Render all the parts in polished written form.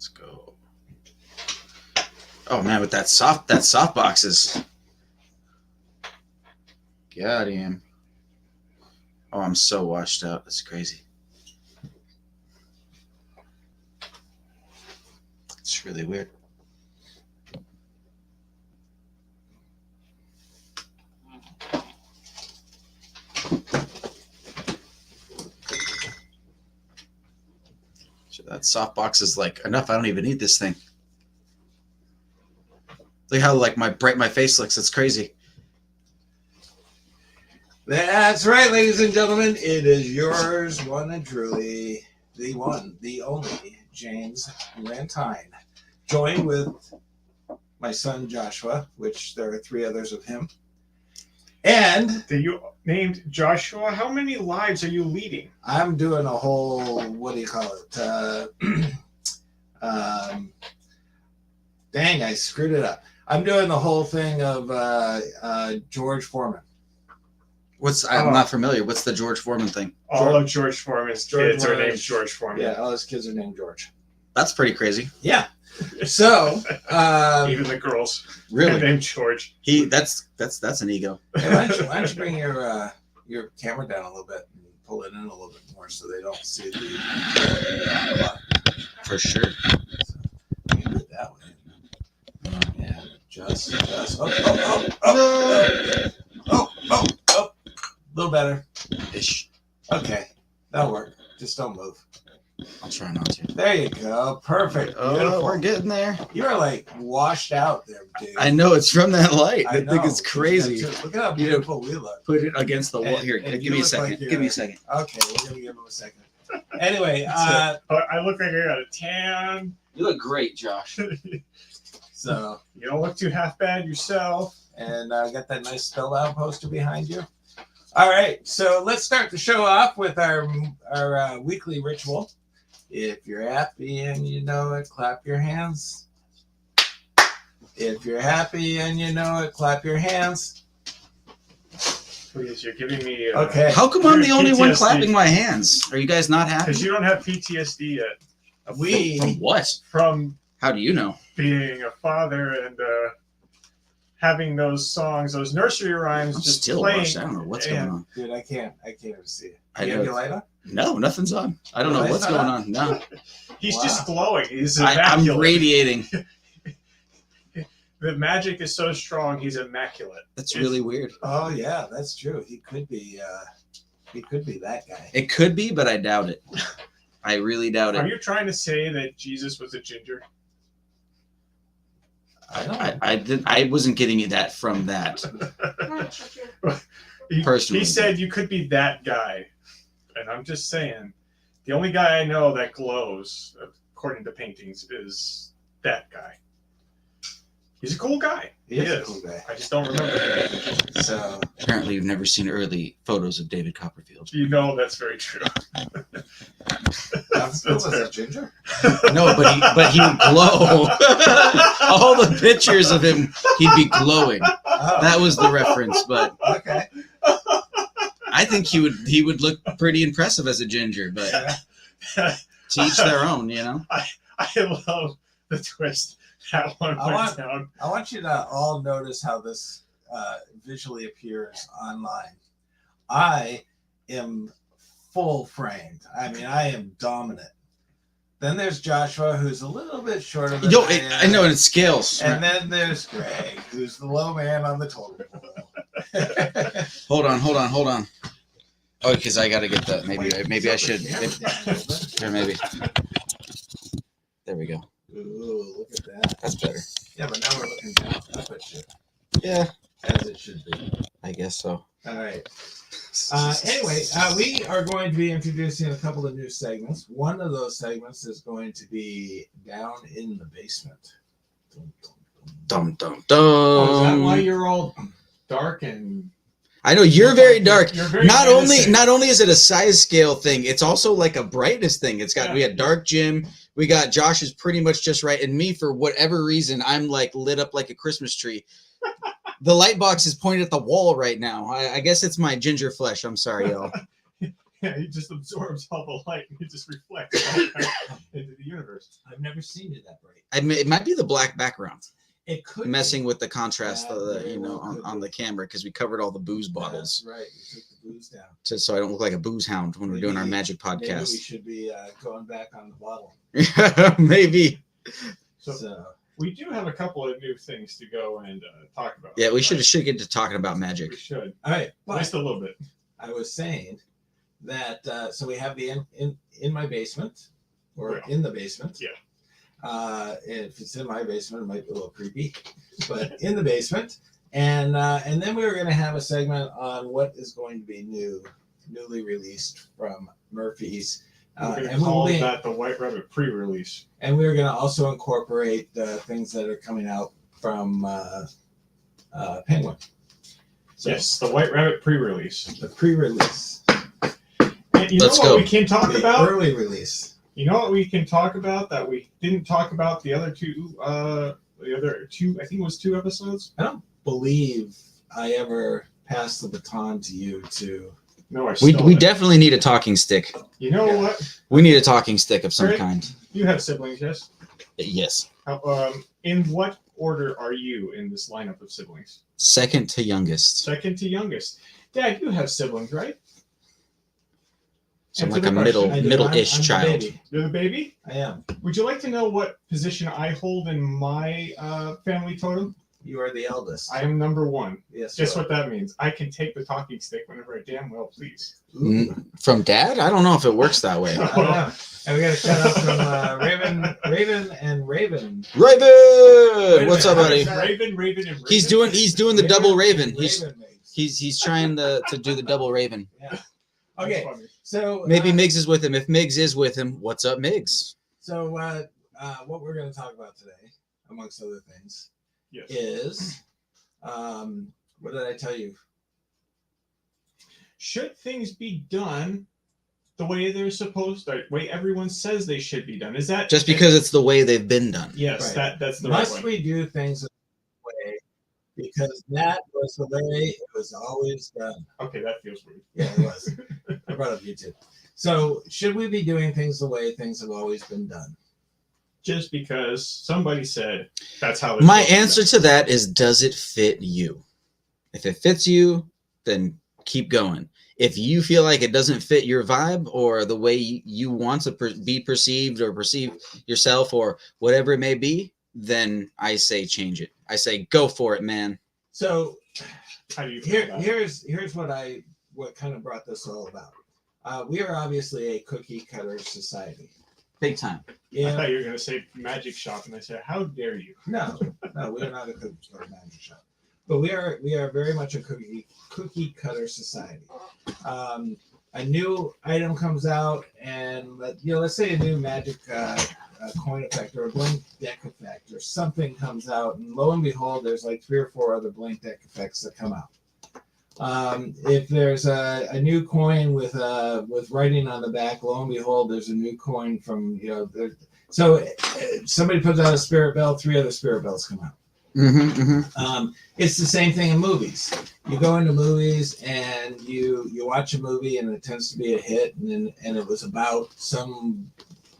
Let's go. Oh man, with that softbox is. God damn. Oh, I'm so washed out. That's crazy. It's really weird. So that softbox is like enough. I don't even need this thing. Look how like bright my face looks. It's crazy. That's right, ladies and gentlemen. It is yours, one and truly, the one, the only, James Lantine, joined with my son Joshua, which there are 3 others of him. And you named Joshua. How many lives are you leading? I'm doing a whole, what do you call it? Dang, I screwed it up. I'm doing the whole thing of George Foreman. I'm not familiar. What's the George Foreman thing? All of George Foreman's kids are named George Foreman. Yeah, all his kids are named George. That's pretty crazy. Yeah. So even the girls really are named George. That's an ego. Hey, why don't you bring your camera down a little bit and pull it in a little bit more so they don't see the For sure. So, you can do it that way. Yeah, just a little better. Ish. Okay, that'll work. Just don't move. I'll try not to. There you go. Perfect. Oh, Beautiful. we're getting there. You are like washed out there, dude. I know it's from that light. I know. think it's crazy. Look at how beautiful we look. Put it against the wall. And- Here, and give you me a look second. like Give me a second. Okay, we're gonna give him a second. Anyway, I look like I got a tan. You look great, Josh. so You don't look too half bad yourself. and I got that nice spell out poster behind you. All right, so let's start the show off with our weekly ritual. If you're happy and you know it, clap your hands. If you're happy and you know it, clap your hands. Please, you're giving me. Okay. How come I'm the only one PTSD. clapping my hands? Are you guys not happy? Because you don't have PTSD yet. From what? From How do you know? being a father and having those songs, those nursery rhymes, I'm just still playing. washed. I don't know what's going on. Dude, I can't even see it. I You know have your light on? No, nothing's on. I don't know Lights what's not going on? on. No, He's Wow. just glowing. He's I'm immaculate. radiating. The magic is so strong. He's immaculate. That's really weird. Oh yeah, that's true. He could be that guy. It could be, but I doubt it. I really doubt Are it. you trying to say that Jesus was a ginger? I don't know. I wasn't getting that from that. Personally. He said you could be that guy. And I'm just saying, the only guy I know that glows, according to paintings, is that guy. He's a cool guy. He is a cool guy. I just don't remember him. So Apparently, you've never seen early photos of David Copperfield. You know that's very true. was a ginger? No, but he would glow. All the pictures of him, he'd be glowing. Oh, That was the reference, but okay. I think he would look pretty impressive as a ginger. But to each their own, you know. I love the twist that one went down. I want you to all notice how this visually appears online. I am full framed. I mean, I am dominant. Then there's Joshua, who's a little bit shorter than I know, and it scales. And then there's Greg, who's the low man on the totem pole. Hold on. Oh, because I got to get that. Maybe I should. Here, maybe. There we go. Ooh, look at that. That's better. Yeah, but now we're looking down up at shit, Yeah, as it should be. I guess so. All right. Anyway, we are going to be introducing a couple of new segments. One of those segments is going to be Down in the Basement. Dum dum Oh, is that why dum. you're all dark and... I know you're very dark. You're very Not innocent. only is it a size scale thing, it's also like a brightness thing. It's got we got dark Jim, we got Josh is pretty much just right, and me for whatever reason I'm like lit up like a Christmas tree. The light box is pointed at the wall right now. I guess it's my ginger flesh. I'm sorry, y'all. Yeah, he just absorbs all the light and he just reflects all that into the universe. I've never seen you that bright. It might be the black background It could messing be. with the contrast, Yeah, very you know, well could on be. the camera because we covered all the booze That's bottles, right. We took the booze down. just so I don't look like a booze hound when we're doing our Maybe- magic Maybe we podcast. should be going back on the bottle. Maybe. So we do have a couple of new things to go and talk about. Yeah, we should get to talking about magic. We should. All right, but Just a little bit. I was saying that so we have the in my basement or Well, in the basement. yeah. If it's in my basement, it might be a little creepy, but in the basement, and then we were going to have a segment on what is going to be newly released from Murphy's. We're going to And call we'll be- that the White Rabbit pre-release. And we're going to also incorporate things that are coming out from Penguin. So Yes, the White Rabbit pre-release. the pre-release, And you Let's know what go. we can talk the about? early release. You know what we can talk about that we didn't talk about the other two? I think it was 2 episodes. I don't believe I ever passed the baton to you to. No, I We stole we it. definitely need a talking stick. You know Yeah. what? We need a talking stick of some Craig? kind. You have siblings, yes? Yes. In what order are you in this lineup of siblings? Second to youngest. Second to youngest. Dad, you have siblings, right? So I'm Answer like a the question. I do. middle-ish I'm the child. baby. You're the baby? I am. Would you like to know what position I hold in my family totem? You are the eldest. I am number 1. Yes. Guess sir. what that means? I can take the talking stick whenever I damn well please. Ooh. From dad? I don't know if it works that way. I don't know. And we got to cut out from Raven, and Raven. Raven! What's up, buddy? Raven, and Raven. He's doing the double Raven. Raven makes. He's trying to do the double Raven. Yeah. That's Okay. funny. So Maybe Miggs is with him. If Miggs is with him, what's up, Miggs? So what we're going to talk about today, amongst other things, Yes. is what did I tell you? Should things be done the way they're supposed to, the way everyone says they should be done? Is that Just because it's the way they've been done. Yes, Right. that's the right Must one. we do things the way because that was the way it was always done? Okay, that feels weird. Yeah, it was. I brought up YouTube. So should we be doing things the way things have always been done? Just because somebody said that's how. they're My supposed to be answer done. to that is, does it fit you? If it fits you, then keep going. If you feel like it doesn't fit your vibe or the way you want to be perceived or perceive yourself or whatever it may be, then I say change it. I say go for it, man. So How do you feel about it? here's what kind of brought this all about. We are obviously a cookie cutter society. Big time. I Yeah. thought you were going to say magic shop, and I said, "How dare you?" No, we are not a cookie cutter magic shop, but we are very much a cookie cutter society. A new item comes out, and let's say a new magic coin effect or a blink deck effect or something comes out, and lo and behold, there's like 3 or 4 other blink deck effects that come out. If there's a new coin with writing on the back, lo and behold, there's a new coin from So somebody puts out a spirit bell, 3 other spirit bells come out. It's the same thing in movies. You go into movies and you watch a movie and it tends to be a hit, and it was about some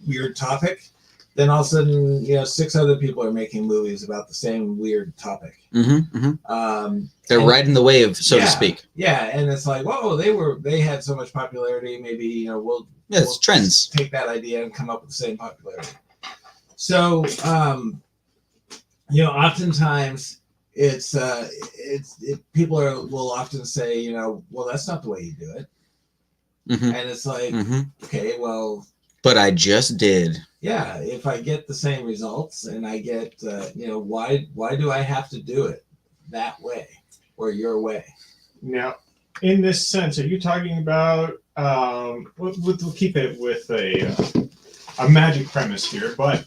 weird topic. Then all of a sudden, 6 other people are making movies about the same weird topic. They're And- riding the wave, so to Yeah. speak. Yeah, and it's like, whoa, they had so much popularity. Maybe we'll Yeah, it's trends. take that idea and come up with the same popularity. So, oftentimes it's people will often say, well, that's not the way you do it, hmm and it's like, hmm okay, well, But I just did. yeah, if I get the same results and I get, why do I have to do it that way or your way? Now, in this sense, are you talking about? We'll keep it with a magic premise here, but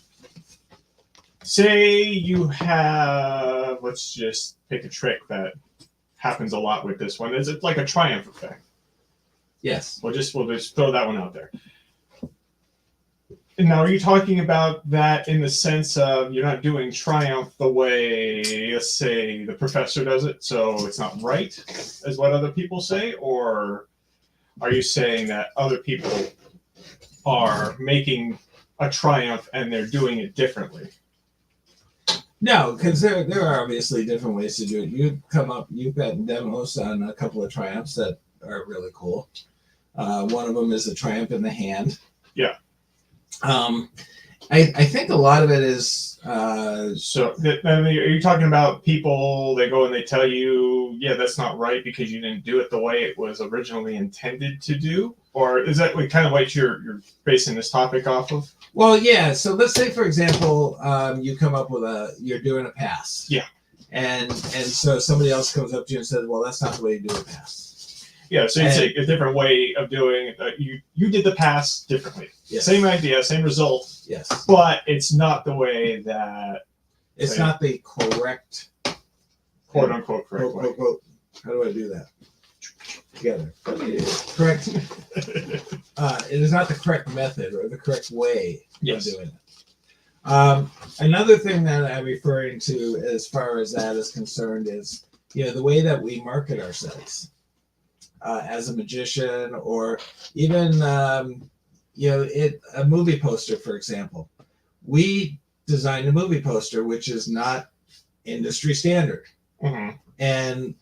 say you have, let's just pick a trick that happens a lot with this one. Is it like a triumph effect? Yes. We'll just throw that one out there. And now, are you talking about that in the sense of you're not doing triumph the way, let's say, the professor does it, so it's not right, as what other people say, or are you saying that other people are making a Triumph and they're doing it differently? No, because there are obviously different ways to do it. You've got demos on a couple of Triumphs that are really cool. One of them is a Triumph in the hand. Yeah. I think a lot of it is So, I mean, are you talking about people that go and they tell you, yeah, that's not right because you didn't do it the way it was originally intended to do? Or is that kind of what you're basing this topic off of? well, yeah. So let's say, for example, you come up with you're doing a pass. Yeah. And so somebody else comes up to you and says, well, that's not the way you do a pass. Yeah, so it's a different way of doing it. You did the pass differently. Yes. Same idea, same result, Yes. but it's not the way that It's Same. not the correct, quote unquote correct quote, way. quote, quote, how do I do that? Together. Correct. It is not the correct method or the correct way Yes. of doing it. Another thing that I'm referring to as far as that is concerned is, the way that we market ourselves as a magician, or even, a movie poster, for example. We designed a movie poster, which is not industry standard. hmm And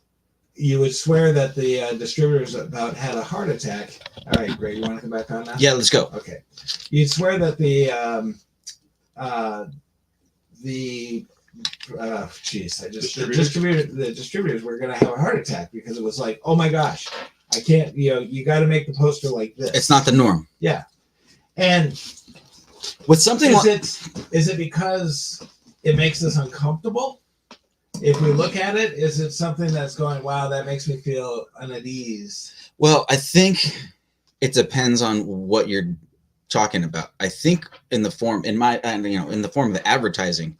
you would swear that the distributors about had a heart attack. All right, Greg, you want to come back on now? Yeah, let's go. Okay. You'd swear that the distributors were going to have a heart attack because it was like, oh my gosh, I can't. You got to make the poster like this. It's not the norm. Yeah. And With something is it because it makes us uncomfortable? If we look at it, is it something that's going, wow, that makes me feel unease? Well, I think it depends on what you're talking about. I think in the form of the advertising,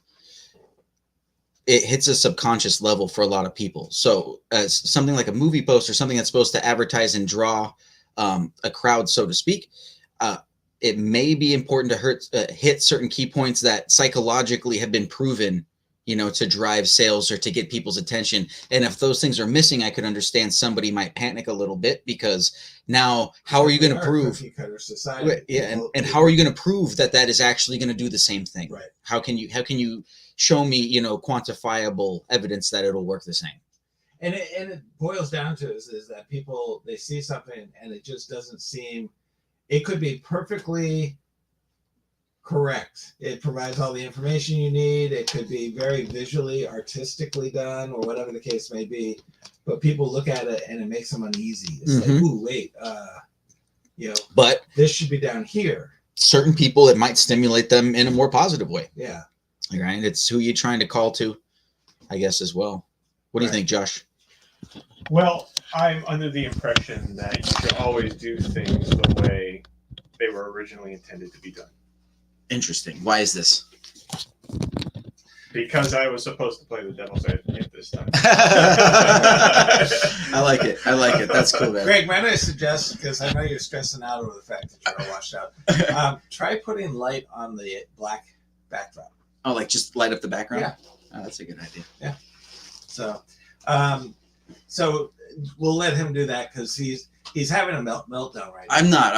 it hits a subconscious level for a lot of people. So as something like a movie poster, something that's supposed to advertise and draw a crowd, so to speak, it may be important to hit certain key points that psychologically have been proven, to drive sales or to get people's attention. And if those things are missing, I could understand somebody might panic a little bit, because now how are you going to prove? Society. Yeah, and how are you going to prove that is actually going to do the same thing? Right. How can you show me, quantifiable evidence that it'll work the same? And it boils down to is that people, they see something and it just doesn't seem. It could be perfectly correct. It provides all the information you need. It could be very visually, artistically done, or whatever the case may be. But people look at it and it makes them uneasy. It's like, ooh, wait, But this should be down here. certain people, it might stimulate them in a more positive way. Yeah. Right. It's who you're trying to call to, I guess, as well. What do you think, Josh? Well, I'm under the impression that you should always do things the way they were originally intended to be done. Interesting. Why is this? Because I was supposed to play the devil's advocate this time. I like it. That's cool, man. Greg, might I suggest, because I know you're stressing out over the fact that you're all washed out, try putting light on the black backdrop. Oh, like just light up the background? Yeah. Oh, that's a good idea. Yeah. So we'll let him do that because he's having a meltdown right now. I'm not.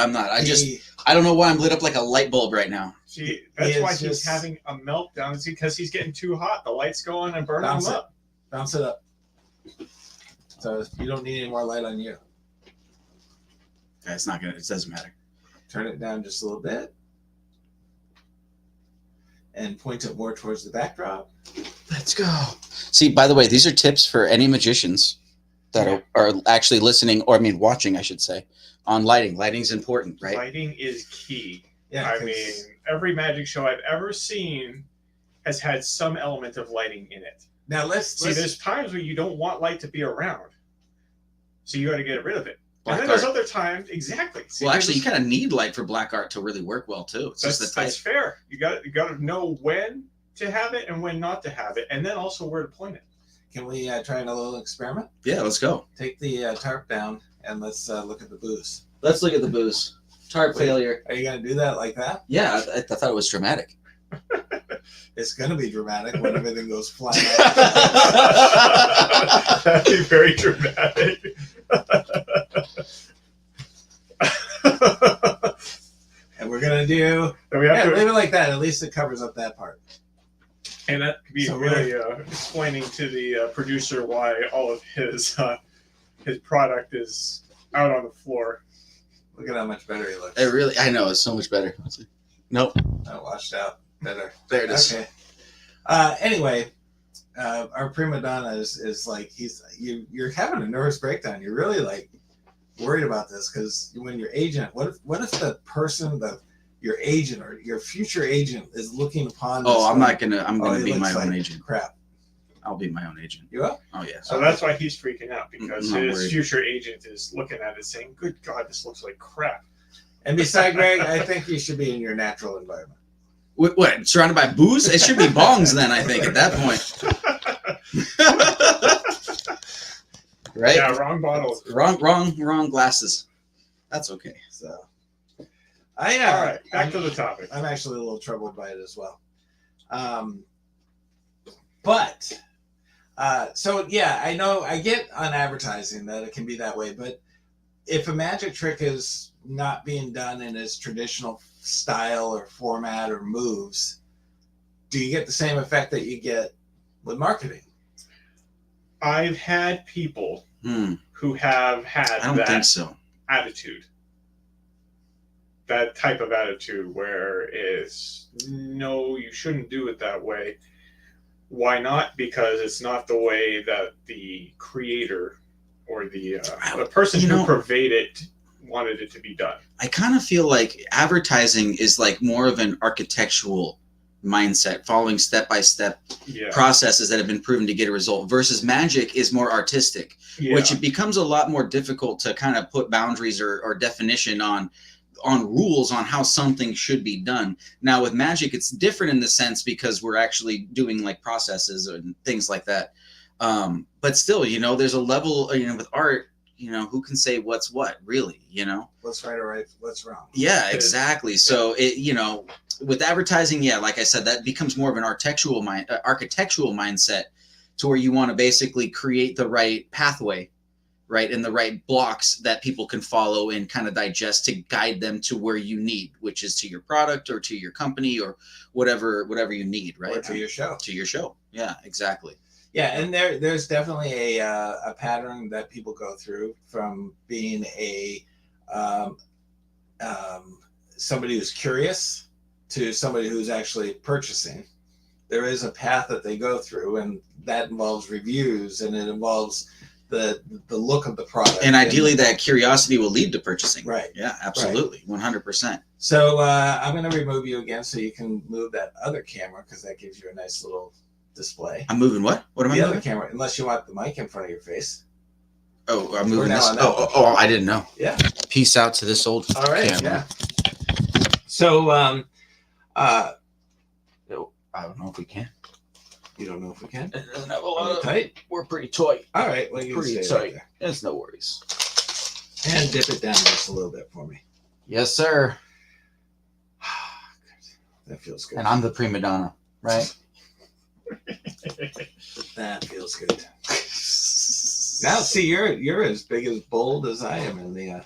I don't know why I'm lit up like a light bulb right now. See, that's why he's just having a meltdown. It's because he's getting too hot. The light's going and burning him up. Bounce it up. So you don't need any more light on you. It's not gonna. It doesn't matter. Turn it down just a little bit. And point it more towards the backdrop. Let's go. See, by the way, these are tips for any magicians that are actually listening, or watching, I should say, on lighting. Lighting's important, right? Lighting is key. Yeah. I mean, every magic show I've ever seen has had some element of lighting in it. Now let's There's times where you don't want light to be around, so you got to get rid of it. Black and then there's art. other times, exactly. See, Well, actually, you kind of need light for black art to really work well too. It's just the type. that's fair. You got to know when to have it and when not to have it, and then also where to point it. Can we try a little experiment? Yeah, let's go. Take the tarp down and let's look at the booze. Let's look at the booze. Tarp failure. Are you going to do that like that? Yeah, I thought it was dramatic. It's going to be dramatic when everything goes flying That'd be very dramatic. And we're gonna do And we have yeah, to, leave it like that. At least it covers up that part. and that could be So really explaining to the producer why all of his product is out on the floor. Look at how much better he looks. It really, I know, it's so much better. Nope. Oh, washed out. Better. There it is. Okay. Anyway, our prima donna is like you're having a nervous breakdown. You're really like worried about this because when your agent, what if the person your agent or your future agent is looking upon this Oh, I'm like, gonna he be my looks own like agent. crap. I'll be my own agent. You will? Oh yeah. So that's why he's freaking out, because Not his worried. future agent is looking at it saying, "Good God, this looks like crap." And beside Greg, I think you should be in your natural environment. What? Surrounded by booze? It should be bongs then. I think at that point. Right? Yeah, wrong bottle. Wrong glasses. That's okay. So All right, back I'm- to the topic. I'm actually a little troubled by it as well. But so yeah, I know I get on advertising that it can be that way, but if a magic trick is not being done in its traditional style or format or moves, do you get the same effect that you get with marketing? I've had people Hmm. who have had I don't that think so. attitude, that type of attitude where it's, no, you shouldn't do it that way. Why not? Because it's not the way that the creator or the person You who know- purveyed it wanted it to be done. I kind of feel like advertising is like more of an architectural mindset, following step-by-step Yeah. processes that have been proven to get a result, versus magic is more artistic, Yeah. which it becomes a lot more difficult to kind of put boundaries or definition on rules on how something should be done. Now with magic, it's different in the sense because we're actually doing like processes and things like that. But still, there's a level, with art, who can say what's what really, What's right or right? What's wrong? Yeah, exactly. So with advertising, yeah, like I said, that becomes more of an architectural mindset to where you want to basically create the right pathway, right, and the right blocks that people can follow and kind of digest to guide them to where you need, which is to your product or to your company or whatever you need, right? Or to your show. To your show. Yeah, exactly. Yeah, and there's definitely a pattern that people go through from being somebody who's curious to somebody who's actually purchasing. There is a path that they go through, and that involves reviews, and it involves the look of the product. And ideally, that curiosity will lead to purchasing. Right. Yeah, absolutely, 100%. So I'm going to remove you again so you can move that other camera because that gives you a nice little display. I'm moving what? What am I The other moving? camera, unless you want the mic in front of your face. Oh, I'm We're moving now this. on that Oh, I didn't know. Yeah. Peace out to this old All right. camera. Yeah. So I don't know if we can. you don't know if we can. It doesn't have a Are we tight? We're pretty tight. All right. Well, you can Pretty stay right tight. there. There's no worries. And dip it down just a little bit for me. Yes, sir. That feels good. And I'm the prima donna, right? That feels good. Now, see, you're as big as bold as I am in the.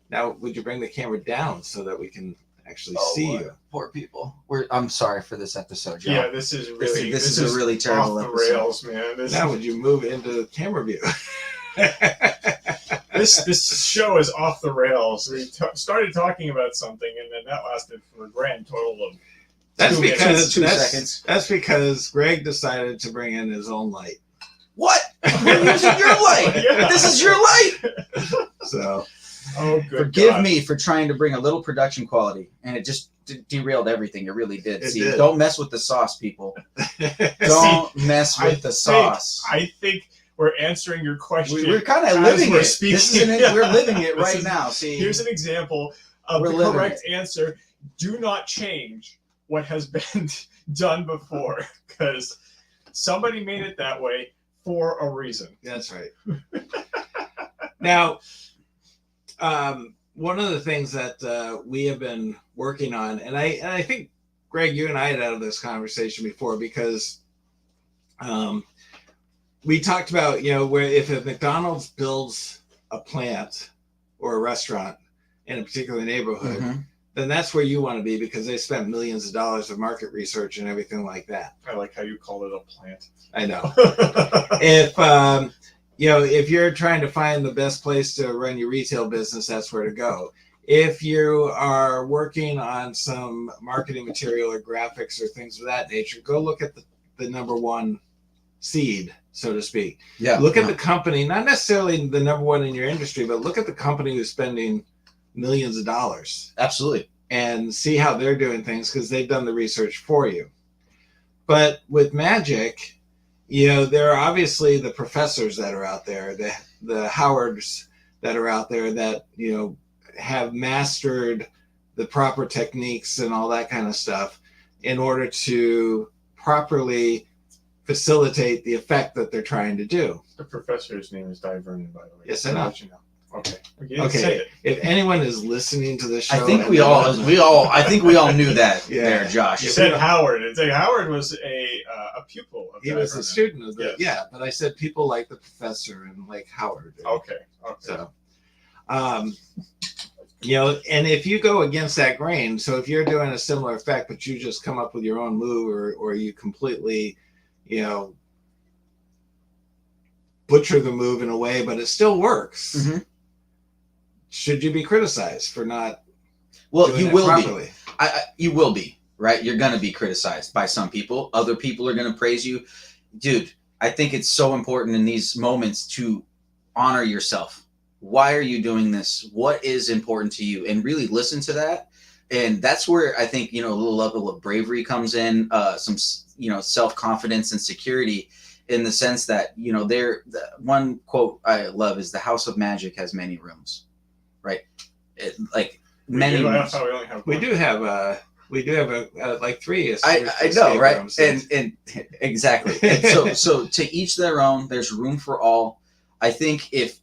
Now, would you bring the camera down so that we can actually see you? Poor people. I'm sorry for this episode, y'all. Yeah, this is really This is a really off terrible the episode. rails, man. Now, would you move into camera view? This show is off the rails. We started talking about something, and then that lasted for a grand total of That's 2 because minutes. that's because Greg decided to bring in his own light. What? We're using your light. Yeah. This is your light. So Oh, good Forgive God. me for trying to bring a little production quality, and it just derailed everything. It really did. It See, did. don't mess with the sauce, people. Don't mess I with the sauce. I think we're answering your question. We're kind of as living we're it. speaking. This is we're living it This right is- now. See, Here's an example of We're the living correct answer. Do not change what has been done before, because somebody made it that way for a reason. That's right. Now, one of the things that we have been working on, and I think, Greg, you and I had this conversation before, because we talked about, where if a McDonald's builds a plant or a restaurant, in a particular neighborhood, Mhm. then that's where you want to be because they spent millions of dollars of market research and everything like that. I like how you call it a plant. I know. If if you're trying to find the best place to run your retail business, that's where to go. If you are working on some marketing material or graphics or things of that nature, go look at the number one seed, so to speak. Yeah. Look at the company, not necessarily the number one in your industry, but look at the company who's spending millions of dollars Absolutely. and see how they're doing things because they've done the research for you. But with magic, there are obviously the professors that are out there, the Howards that are out there that, have mastered the proper techniques and all that kind of stuff in order to properly facilitate the effect that they're trying to do. The professor's name is Di Vernon, by the way. Yes, I know. Let you know. Okay. You didn't say Okay, it. if anyone is listening to this show, I think we all knew that Yeah. there, Josh. You said Howard. It's like Howard was a pupil of he Di was a Vernon. student of the Yes. yeah, but I said people like the professor and like Howard. Okay. So, and if you go against that grain, so if you're doing a similar effect, but you just come up with your own move or you completely, butcher the move in a way, but it still works, Mhm. should you be criticized for not Well, doing you it will properly? be. You will be, right? You're going to be criticized by some people. Other people are going to praise you. Dude, I think it's so important in these moments to honor yourself. Why are you doing this? What is important to you? And really listen to that. And that's where I think, a little level of bravery comes in, some, self-confidence and security in the sense that, the one quote I love is the House of Magic has many rooms, right? Many rooms. We only have We one. do have like three. I know, right? And exactly. And so to each their own. There's room for all. I think if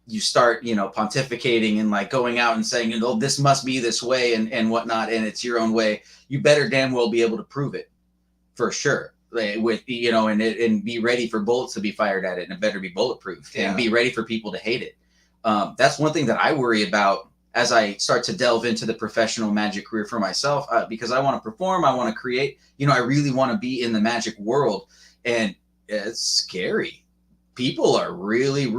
you start, pontificating and like going out and saying, this must be this way and whatnot, and it's your own way, you better damn well be able to prove it for sure. With and be ready for bullets to be fired at it, and it better be bulletproof, and be ready for people to hate it. That's one thing that I worry about as I start to delve into the professional magic career for myself, because I want to perform, I want to create, I really want to be in the magic world, and it's scary. People are really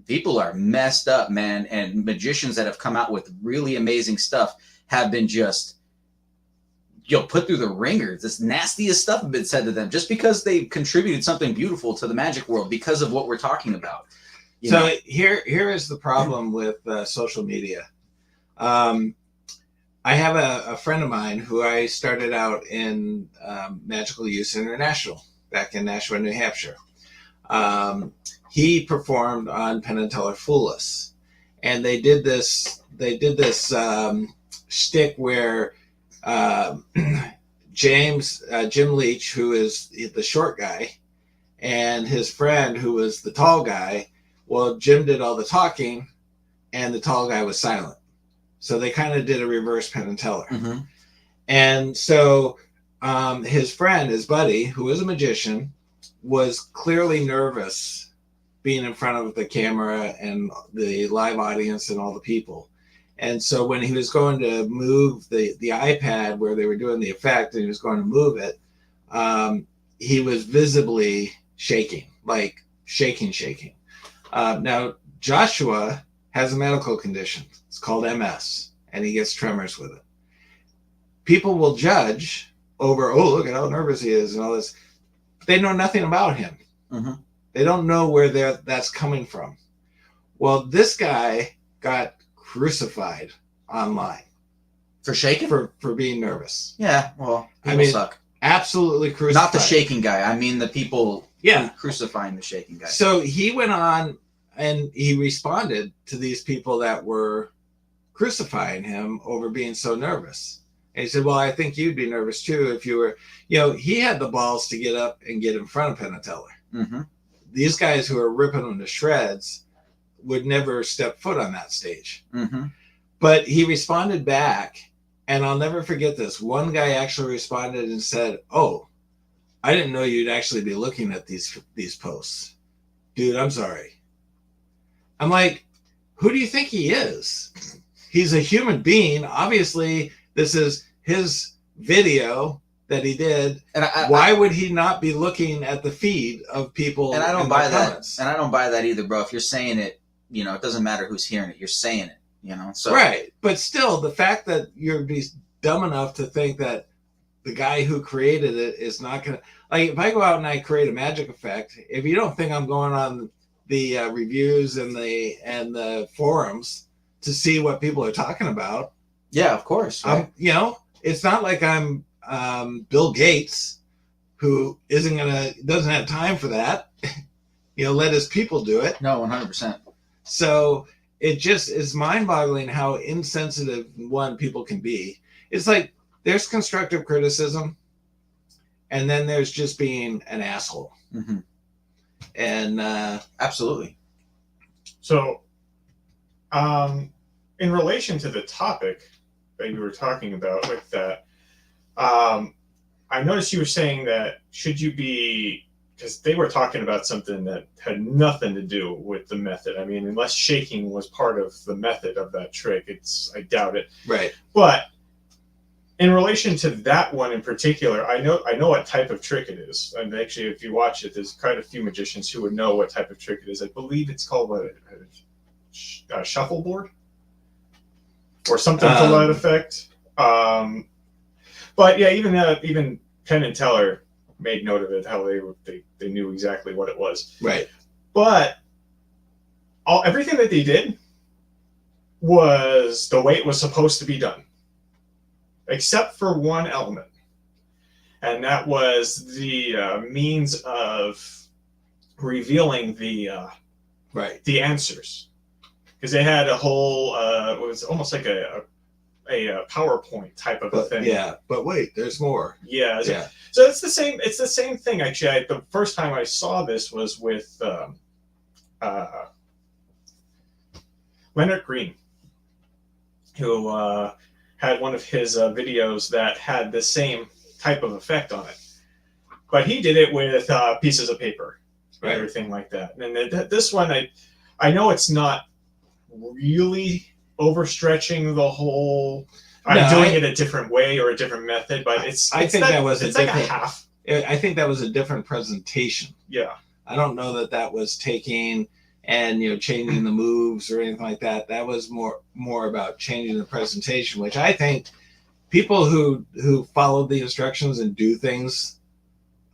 people are messed up, man, and magicians that have come out with really amazing stuff have been just put through the ringer. This nastiest stuff has been said to them just because they contributed something beautiful to the magic world because of what we're talking about. Here is the problem with social media. I have a friend of mine who I started out in Magical Use International back in Nashua, New Hampshire. He performed on Penn and Teller Fool Us, and they did this shtick where Jim Leach, who is the short guy, and his friend, who was the tall guy. Well, Jim did all the talking, and the tall guy was silent. So they kind of did a reverse Penn and Teller. Mm-hmm. And so his friend, his buddy, who is a magician, was clearly nervous being in front of the camera and the live audience and all the people. And so when he was going to move the iPad where they were doing the effect, and he was going to move it, he was visibly shaking, like shaking. Now, Joshua has a medical condition. It's called MS, and he gets tremors with it. People will judge over, look at how nervous he is and all this. They know nothing about him. Mm-hmm. They don't know where that's coming from. Well, this guy got crucified online for shaking, for being nervous. Yeah, well, people suck. Absolutely crucified. Not the shaking guy. I mean the people. Yeah, crucifying the shaking guy. So he went on and he responded to these people that were crucifying him over being so nervous. And he said, well, I think you'd be nervous too if you were, he had the balls to get up and get in front of Penn and Teller. Mm-hmm. These guys who are ripping them to shreds would never step foot on that stage. Mm-hmm. But he responded back, and I'll never forget this. One guy actually responded and said, I didn't know you'd actually be looking at these posts. Dude, I'm sorry. I'm like, who do you think he is? he's a human being. Obviously, this is his video that he did. And Why would he not be looking at the feed of people? And I don't in buy the that. comments? And I don't buy that either, bro. If you're saying it, you know, it doesn't matter who's hearing it. You're saying it, you know. So Right. But still, the fact that you're be dumb enough to think that the guy who created it is not going to, like, if I go out and I create a magic effect, if you don't think I'm going on the reviews and the forums to see what people are talking about, yeah, of course. Right? you know, it's not like I'm Bill Gates, who doesn't have time for that. You know, let his people do it. No, 100%. So it just is mind-boggling how insensitive people can be. It's like there's constructive criticism, and then there's just being an asshole. Mm-hmm. And absolutely. So, in relation to the topic that you were talking about with that, I noticed you were saying that should you be, because they were talking about something that had nothing to do with the method. I mean, unless shaking was part of the method of that trick, I doubt it. right. But in relation to that one in particular, I know what type of trick it is. And actually, if you watch it, there's quite a few magicians who would know what type of trick it is. I believe it's called a shuffleboard or something to that effect. But yeah, even Penn and Teller made note of it, how they knew exactly what it was. Right. But everything that they did was the way it was supposed to be done, except for one element, and that was the means of revealing the answers, because they had a whole it was almost like a PowerPoint type of a thing. Yeah, but wait, there's more. Yeah. Yeah. So it's the same thing. Actually, the first time I saw this was with Leonard Green, who had one of his videos that had the same type of effect on it, but he did it with pieces of paper and everything like that. And this one, I know it's not really overstretching the whole. I'm doing it a different way or a different method, but I think that was a half. I think that was a different presentation. Yeah. I don't know that was taking and changing the moves or anything like that. That was more about changing the presentation, which I think people who follow the instructions and do things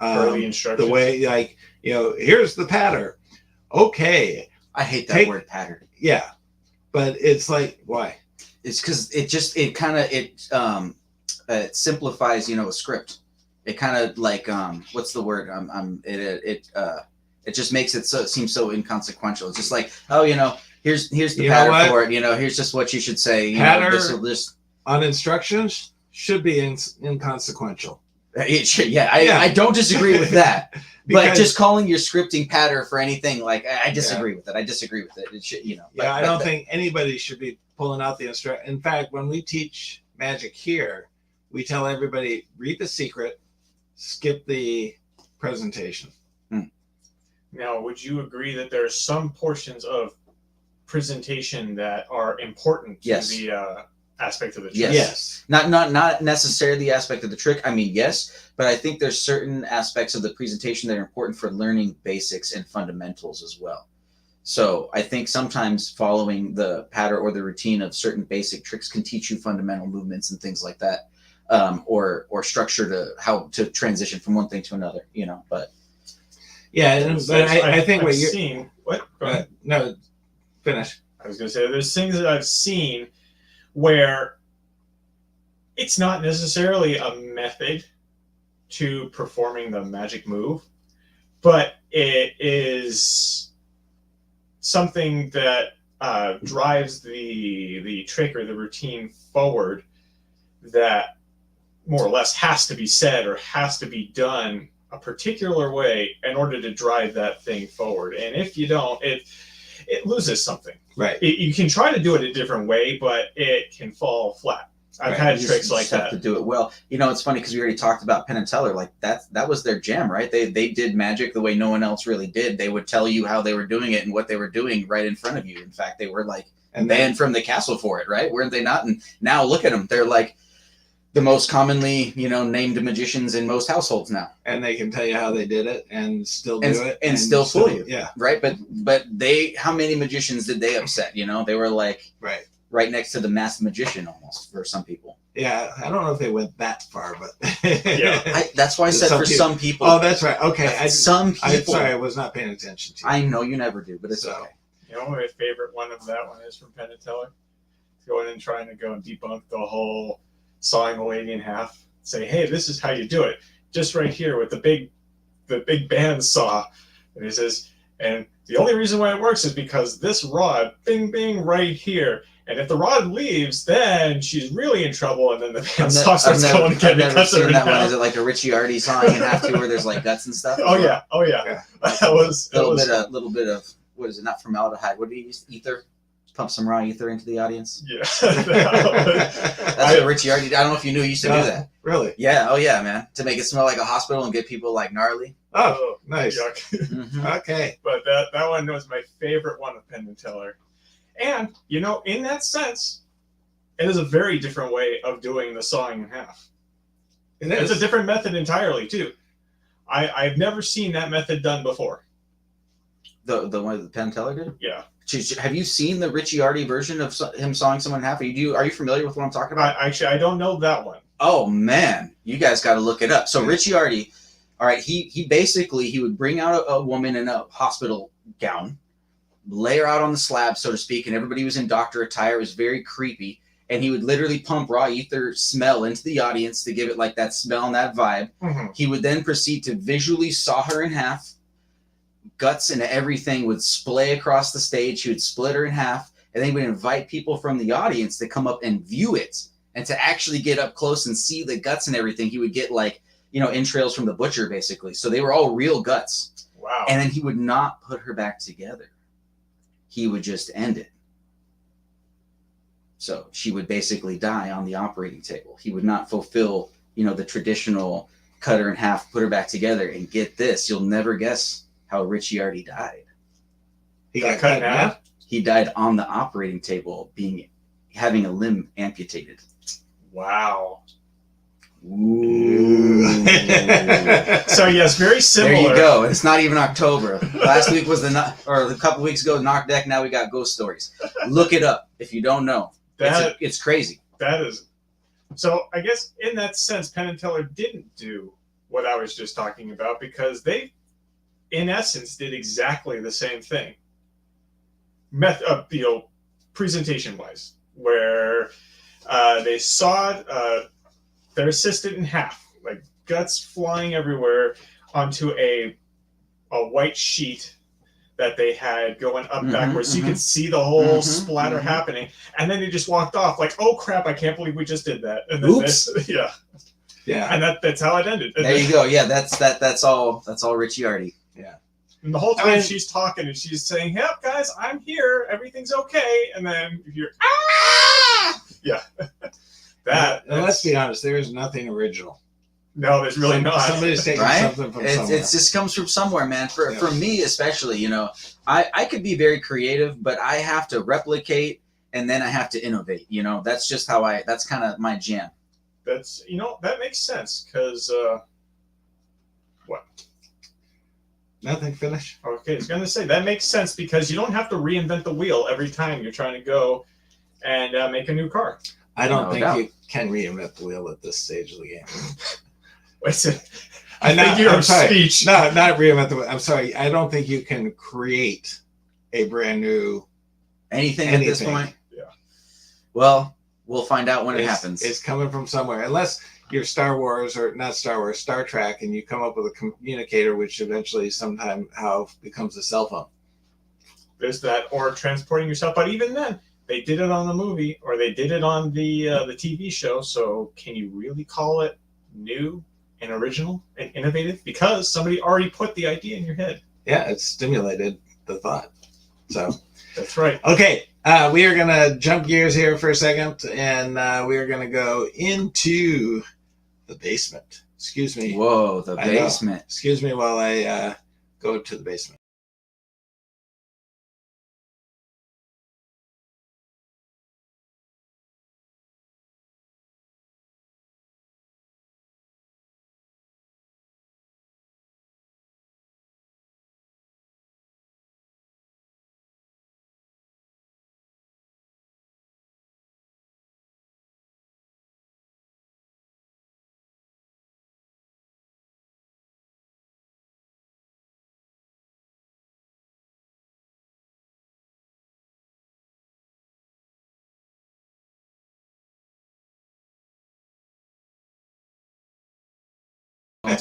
the way, like, here's the pattern. Okay. I hate that word pattern. Yeah. But it's like, why? It's because it simplifies, a script. It kind of like what's the word? It just makes it seem so inconsequential. It's just like, here's the pattern for it. Here's just what you should say. Pattern on instructions should be inconsequential. It should, yeah. I don't disagree with that. But just calling your scripting pattern for anything, like, I disagree with it. I disagree with it. It should, I don't think anybody should be pulling out the instruction. In fact, when we teach magic here, we tell everybody, read the secret, skip the presentation. Now, would you agree that there are some portions of presentation that are important to the aspect of the trick? Yes. Not necessarily the aspect of the trick. I mean, yes, but I think there's certain aspects of the presentation that are important for learning basics and fundamentals as well. So I think sometimes following the pattern or the routine of certain basic tricks can teach you fundamental movements and things like that, or structure to how to transition from one thing to another. But I think what you're seeing. What? No, finish. I was going to say there's things that I've seen where it's not necessarily a method to performing the magic move, but it is something that drives the trick or the routine forward, that more or less has to be said or has to be done a particular way in order to drive that thing forward. And if you don't, it loses something. Right. You can try to do it a different way, but it can fall flat. I've had tricks like that. To do it well. It's funny because we already talked about Penn and Teller. Like that was their jam, right? They did magic the way no one else really did. They would tell you how they were doing it and what they were doing right in front of you. In fact, they were like And then banned from the castle for it, right? Weren't they not? And now look at them; they're like the most commonly, named magicians in most households now, and they can tell you how they did it and still do and, it and still fool you, Yeah, right? But how many magicians did they upset? They were like right next to the masked magician almost for some people. Yeah, I don't know if they went that far, but That's why I said some people. Oh, that's right. Okay, some people. I'm sorry, I was not paying attention to you. I know you never do, but it's okay. My favorite one of that one is from Penn and Teller. Going and trying to go and debunk the whole sawing a lady in half. Say, hey, this is how you do it. Just right here with the big bandsaw. And he says, and the only reason why it works is because this rod, bing, bing, right here. And if the rod leaves, then she's really in trouble. And then the bandsaw starts going again. I've never seen that one. Is it like a Richie Artie sawing in half too, where there's like guts and stuff? Oh yeah. That was a little bit of what is it? Not formaldehyde. What do you use? Ether. Pump some raw ether into the audience. Yeah. That's what Richie Artie did. I don't know if you knew he used to do that. Really? Yeah. Oh yeah, man. To make it smell like a hospital and get people like gnarly. Oh, nice. Yuck. Mm-hmm. Okay. But that one was my favorite one of Penn and Teller. And, in that sense, it is a very different way of doing the sawing in half. It's a different method entirely, too. I've never seen that method done before. The one that Penn and Teller did? Yeah. Have you seen the Richie Artie version of him sawing someone in half? Are you familiar with what I'm talking about? I don't know that one. Oh man, you guys got to look it up. So Richie Artie, all right, he basically would bring out a woman in a hospital gown, lay her out on the slab, so to speak, and everybody was in doctor attire. It was very creepy, and he would literally pump raw ether smell into the audience to give it like that smell and that vibe. Mm-hmm. He would then proceed to visually saw her in half. Guts and everything would splay across the stage. He would split her in half, and then he would invite people from the audience to come up and view it, and to actually get up close and see the guts and everything. He would get entrails from the butcher, basically. So they were all real guts. Wow. And then he would not put her back together. He would just end it. So she would basically die on the operating table. He would not fulfill, the traditional cut her in half, put her back together, and get this. You'll never guess how Richie Artie died. He got cut in half? He died on the operating table, having a limb amputated. Wow. Ooh. So yes, very similar. There you go. It's not even October. Last week was a couple weeks ago, Knock Deck. Now we got ghost stories. Look it up if you don't know. It's crazy. That is. So I guess in that sense, Penn and Teller didn't do what I was just talking about, because they, in essence, did exactly the same thing. Presentation-wise, where they sawed their assistant in half, like guts flying everywhere, onto a white sheet that they had going up backwards, so you could see the whole splatter happening. And then they just walked off like, "Oh crap! I can't believe we just did that." And then oops. Yeah. And that's how it ended. There you go. Yeah, that's all Richie Artie. Yeah. And the whole time she's talking and she's saying, "Yep, guys, I'm here. Everything's okay." And then you hear, "Ah!" Yeah. Let's be honest. There is nothing original. No, there's really not. Somebody's taking something from somewhere. It just comes from somewhere, man. For me especially, I could be very creative, but I have to replicate and then I have to innovate. That's just how that's kind of my jam. That's, that makes sense, because what? Nothing. Finish. Okay, I was going to say, that makes sense, because you don't have to reinvent the wheel every time you're trying to go and make a new car. I don't think you can reinvent the wheel at this stage of the game. Wait a second. Speech. No, not reinvent the wheel. I'm sorry. I don't think you can create a brand new anything at this point. Yeah. Well, we'll find out when it happens. It's coming from somewhere. Unless you're Star Wars, or not Star Wars, Star Trek, and you come up with a communicator, which eventually somehow becomes a cell phone. There's that, or transporting yourself. But even then, they did it on the movie, or they did it on the TV show. So can you really call it new and original and innovative? Because somebody already put the idea in your head. Yeah, it stimulated the thought. So that's right. Okay, we are going to jump gears here for a second, and we are going to go into the basement. Excuse me. Whoa, the basement. Excuse me while I go to the basement.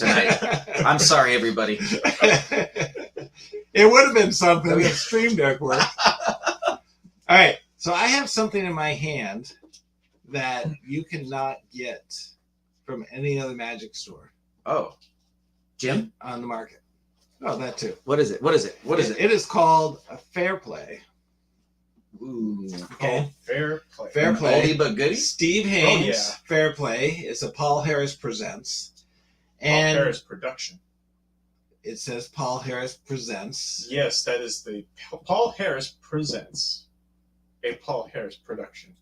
wrong tonight. I'm sorry, everybody. It would have been something if Stream Deck worked. All right, so I have something in my hand that you cannot get from any other Magic store Oh, Jim, on the market. Oh, that too. what is it? What is it? What is it? It is called a Fair Play. Ooh, Okay. Fair play. Fair an Play. oldie but goodie. Steve Haynes, yeah. Fair Play. It's a Paul Harris Presents. Paul And Harris production. it says Paul Harris Presents. Yes, that is the Paul Harris presents a Paul Harris production.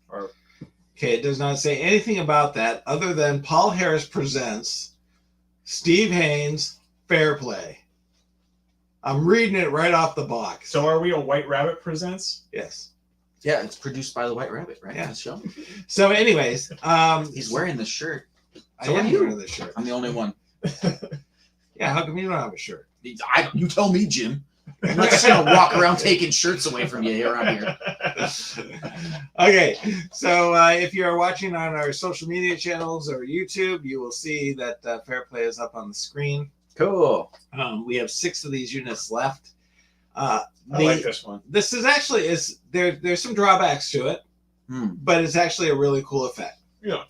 Or Okay, it does not say anything about that other than Paul Harris Presents Steve Haynes Fair Play. I'm reading it right off the box. so are we a White Rabbit presents? Yes. Yeah, it's produced by the White Rabbit, right? Yeah. This show. So, anyways, He's wearing the shirt. I So are am you. wearing this shirt. I'm the only one. Yeah, how come you don't have a shirt? You tell me, Jim. I'm not just gonna walk around taking shirts away from you around here. Okay, so if you're watching on our social media channels or YouTube, you will see that Fair Play is up on the screen. Cool. We have 6 of these units left. I like this one. This is actually there's some drawbacks to it, but it's actually a really cool effect. Yeah.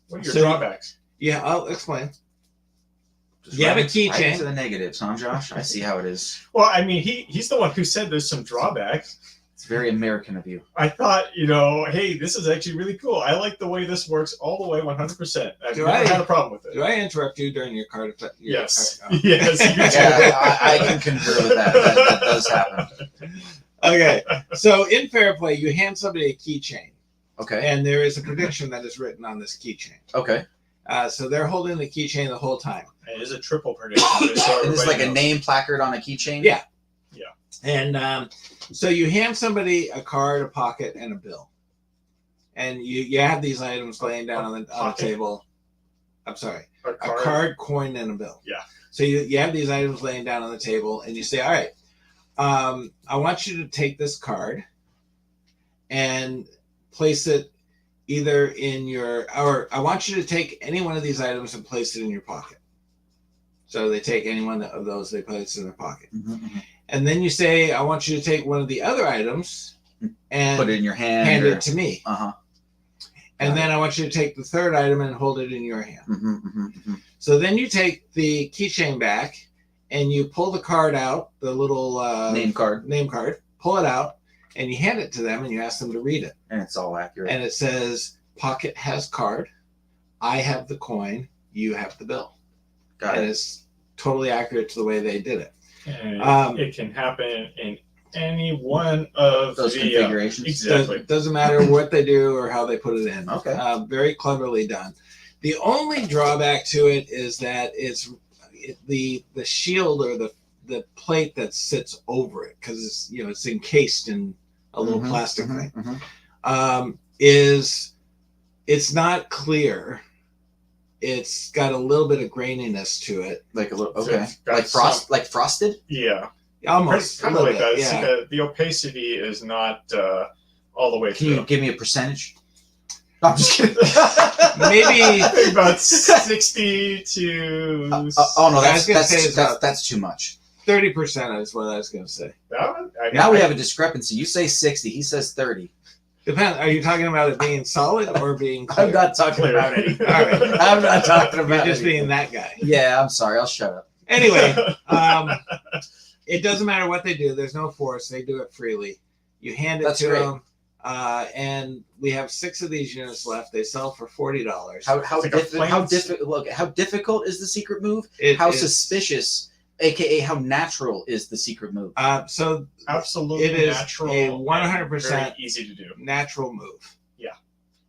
What are your So- drawbacks? Yeah, I'll explain. Just You have a right keychain. into the negatives, huh, Josh? I see how it is. Well, I mean, he's the one who said there's some drawbacks. It's very American of you. I thought, hey, this is actually really cool. I like the way this works all the way 100%. I've Do never I- had a problem with it. Do I interrupt you during your card effect? Yes. Card- Yes, you do. Yeah, I can concur with that. That does happen. Okay, so in Fair Play, you hand somebody a keychain, Okay. and there is a prediction that is written on this keychain. Okay. So they're holding the keychain the whole time. It is a triple prediction. Just so It is like everybody a knows. name placard on a keychain. Yeah. And so you hand somebody a card, a pocket, and a bill. And you have these items laying down on the Pocket? table. I'm sorry. A A card. card, coin, and a bill. Yeah. So you have these items laying down on the table, and you say, all right, I want you to take this card and place it either in or I want you to take any one of these items and place it in your pocket. So they take any one of those, they place it in their pocket. Mhm. And then you say, I want you to take one of the other items and Put it in your hand. hand or- it to me. Uh-huh. And then I want you to take the third item and hold it in your hand. Mm-hmm. So then you take the keychain back and you pull the card out, the little Name card. name card, pull it out, and you hand it to them and you ask them to read it. And it's all accurate. And it says, pocket has card, I have the coin, you have the bill. Got And it. it's totally accurate to the way they did it. And it can happen in any one of Those the configurations. exactly. Doesn't matter what they do or how they put it in. Okay. Very cleverly done. The only drawback to it is that the shield or the plate that sits over it, because it's encased in a little Mhm, plastic mhm, thing, mhm. it's not clear. It's got a little bit of graininess to it, Like a little. So Okay. it's got Like like frosted. Yeah, almost a kind of little like bit. that. Yeah. The opacity is not all the way Can through. you give me a percentage? No, I'm just kidding. Maybe I think about 60 to. Oh no, I was gonna say it's that's about- that's too much. 30% is what I was going to say. Now we have a discrepancy. You say 60. He says 30. Depends. Are you talking about it being solid or being clear? I'm not talking Clear. about anything. All right. I'm not talking about You're just anything. being that guy. Yeah, I'm sorry. I'll shut up. Anyway, it doesn't matter what they do. There's no force. They do it freely. You hand it That's to great. them, and we have 6 of these units left. They sell for $40. How It's like a plain- how difficult is the secret move? It How is- suspicious, aka how natural is the secret move? So Absolutely It is natural. a and 100% very easy to do. natural move.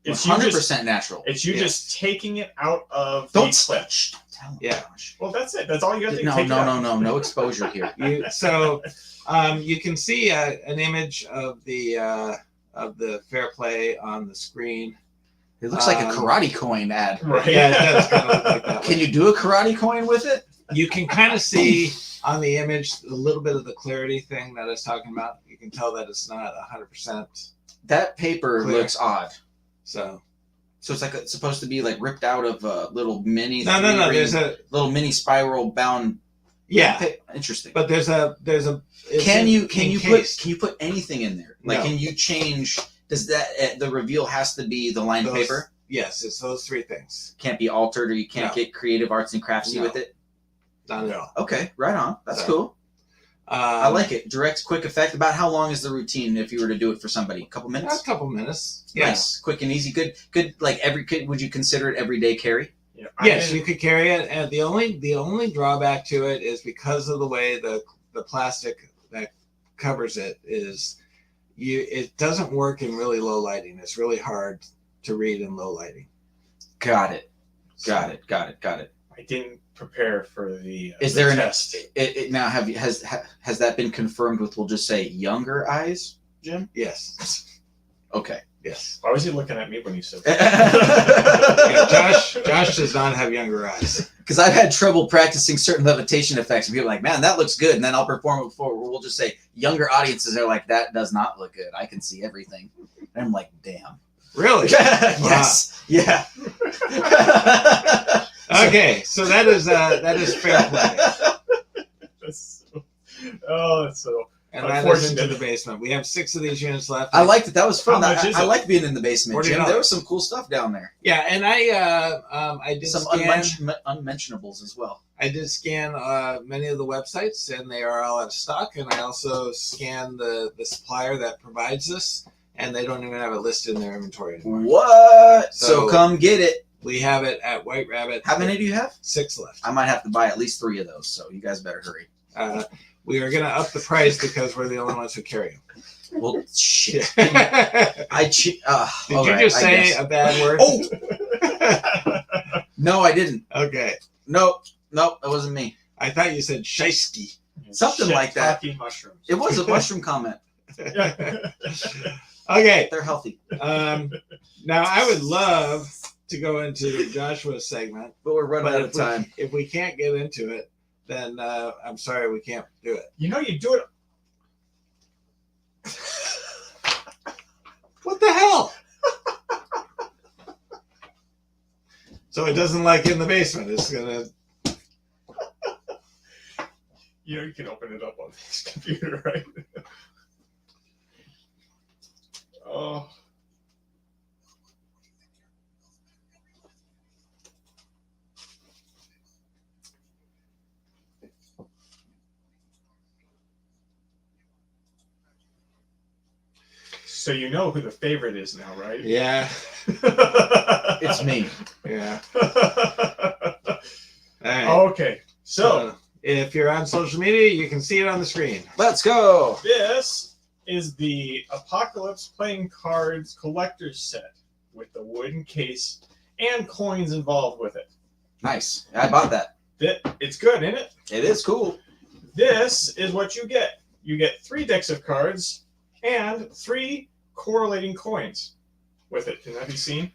It's you 100% just, natural. it's you Yes. just taking it out of Don't the clip. Tell him, Yeah. Josh. Well, that's it. That's all you have to do. No, Take it out. no exposure here. You can see an image of the Fair Play on the screen. It looks like a karate coin ad. Right. Yeah, it does kind of look like that. Can you do a karate coin with it? You can kind of see on the image a little bit of the clarity thing that I was talking about. You can tell that it's not 100%. That paper Clear. looks odd. So So it's like it's supposed to be like ripped out of a little mini. No. There's a little mini spiral bound. yeah, Interesting. but there's a. It's Can you encased. put anything in there? Like, No. can you change? Does that the reveal has to be the lined Those- paper? Yes, it's those three things. Can't be altered, or you can't No. get creative arts and craftsy No. with it. Not at all. Okay, right on. That's So, cool. I Um, like it. Direct, quick effect. About how long is the routine if you were to do it for somebody? A couple minutes. A couple minutes. Yeah. Nice, quick and easy. Good. Like would you consider it everyday carry? Yeah, Yes, you could carry it, and the only drawback to it is because of the way the plastic that covers it is, it doesn't work in really low lighting. It's really hard to read in low lighting. Got it. Got it. I didn't prepare for the. Is the there an test? now? Has that been confirmed with? We'll just say younger eyes, Jim. Yes, Okay. yes. Why was he looking at me when he said Yeah, Because Josh does not have younger eyes. I've had trouble practicing certain levitation effects, and people are like, "Man, that looks good," and then I'll perform it before. We'll just say younger audiences are like, "That does not look good. I can see everything," and I'm like, "Damn." Really? Yes. Yeah. Okay, so that is fair play, That's so, oh, that's so. and that is into Unfortunate. the basement. We have 6 of these units left. I liked it. That was fun. How much is I it? like being in the basement, Jim. $40. There was some cool stuff down there. Yeah, and I did Some scan. unmentionables as well. I did scan many of the websites, and they are all out of stock. And I also scanned the supplier that provides this, and they don't even have it listed in their inventory anymore. What? So So- come get it. We have it at White Rabbit. How many do you have? 6 left. I might have to buy at least 3 of those, so you guys better hurry. We are going to up the price because we're the only ones who carry Well, shit. them. Did Did you just say a bad word? Oh! No, I didn't. Okay. Nope, that wasn't me. I thought you said Scheisky. Something like that. Shiitake mushrooms. It was a mushroom comment. Okay. They're healthy, Now, I would love to go into Joshua's segment, but we're running but out of time. if we can't get into it, then I'm sorry we can't do it. You know, you do it. What the hell? So it doesn't like in the basement. It's gonna. You know, you can open it up on this computer, right? Oh. So you know who the favorite is now, right? Yeah. It's me. Yeah. All right. Okay, so if you're on social media, you can see it on the screen. Let's go. this is the Apocalypse Playing Cards Collector's Set with the wooden case and coins involved with it. Nice. I bought that. It's good, isn't it? It is cool. This is what you get. You get 3 decks of cards and 3 correlating coins with it. Can that be seen?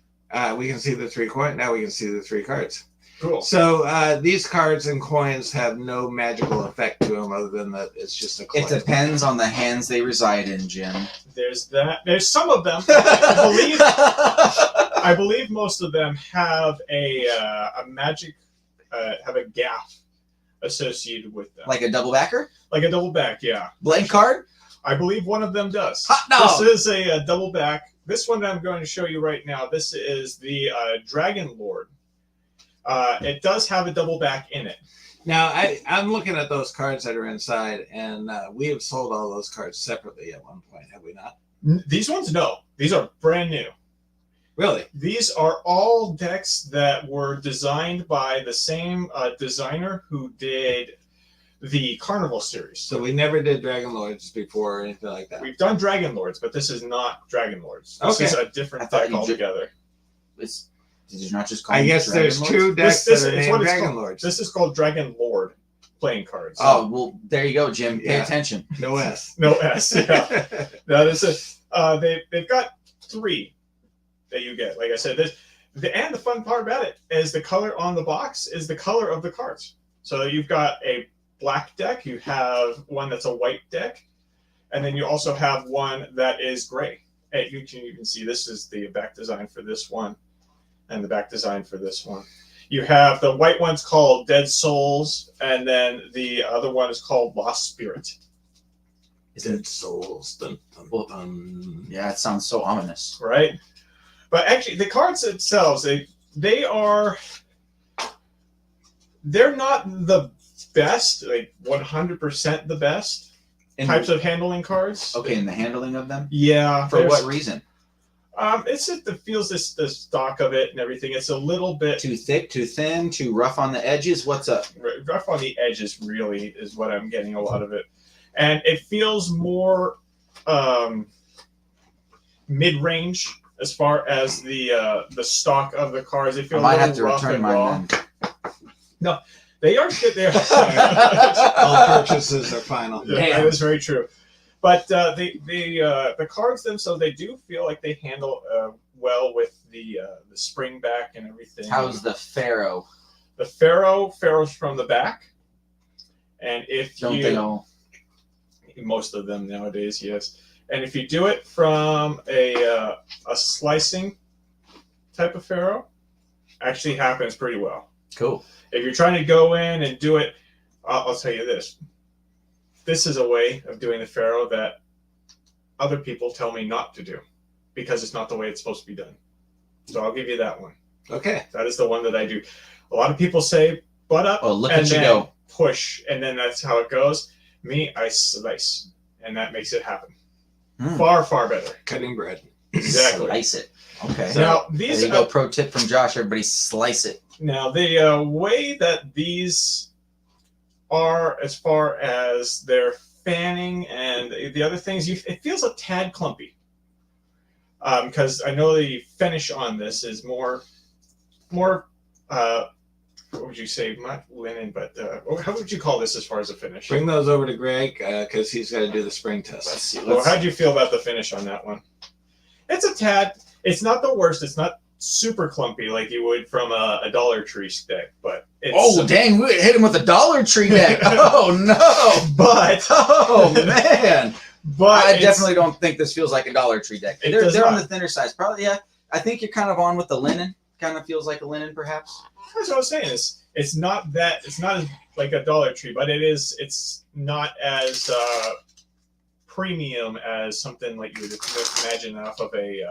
We can see the 3 coins. Now we can see the 3 cards. Cool. So these cards and coins have no magical effect to them other than that it's just a It collectible. depends on the hands they reside in, Jim. There's that. There's some of them. I believe most of them have a magic, have a gaff associated with them. Like a double backer? Like a double back, yeah. Blank card? I believe one of them does. Hot dog! This is a double back. This one that I'm going to show you right now, this is the Dragon Lord. It does have a double back in it. Now I'm looking at those cards that are inside, and we have sold all those cards separately at one point, have we not? These ones, no. These are brand new. Really? These are all decks that were designed by the same designer who did the Carnival series. So we never did Dragon Lords before or anything like that. We've done Dragon Lords, but this is not Dragon Lords. This Okay. is a I different thought deck you altogether. Did you not just call I them guess Dragon there's Lords? 2 decks This that are is named what it's Dragon called. Lords. This is called Dragon Lord playing cards. Oh, well, there you go, Jim. Pay Yeah. attention. No S. No S. Yeah. No, this is they've got 3 that you get. Like I said, and the fun part about it is the color on the box is the color of the cards. So you've got a black deck, you have one that's a white deck, and then you also have one that is gray. And you can see this is the back design for this one. and the back design for this one. You have the white one's called Dead Souls, and then the other one is called Lost Spirit. Dead Souls. Dun, dun, dun. Yeah, it sounds so ominous. Right? But actually, the cards themselves, they're not the best, like 100% the best types of handling cards. Okay, and the handling of them? Yeah. For what reason? It's just the feels the stock of it and everything. It's a little bit Too thick, too thin, too rough on the edges? What's up? rough on the edges. Really, is what I'm getting a lot of it, and it feels more mid-range as far as the stock of the cards. They feel I might a little have to rough return and mine raw. then. They are good. They All purchases are final. Yeah, that is very true. But the cards themselves, they do feel like they handle well with the spring back and everything. How's the Pharaoh? The Pharaoh's from the back, and if Don't you they all? most of them nowadays, yes. And if you do it from a slicing type of Pharaoh, actually happens pretty well. Cool. If you're trying to go in and do it, I'll tell you this. This is a way of doing the Pharaoh that other people tell me not to do because it's not the way it's supposed to be done. So I'll give you that one. Okay. That is the one that I do. A lot of people say butt up Oh, look and at you then go. push, and then that's how it goes. Me, I slice, and that makes it happen. Hmm. Far, far better. Cutting bread. Exactly. Slice it. Okay. So, Now There these you go. Pro tip from Josh. Everybody slice it. Now, the way that these are, as far as their fanning and the other things, it feels a tad clumpy. Because I know the finish on this is more. What would you say? Not linen, but how would you call this as far as a finish? Bring those over to Greg because he's got to do the spring test. Let's see. Well, how do you feel about the finish on that one? It's a tad. It's not the worst. It's not super clumpy like you would from a Dollar Tree deck, but it's, Oh, dang. We hit him with a Dollar Tree deck. Oh, no. but Oh, man. but I it's- definitely don't think this feels like a Dollar Tree deck. It They're does on not. the thinner side. Probably, yeah. I think you're kind of on with the linen. Kind of feels like a linen, perhaps. That's what I was saying. It's not that it's not like a Dollar Tree, but it's not as premium as something like you would imagine off of a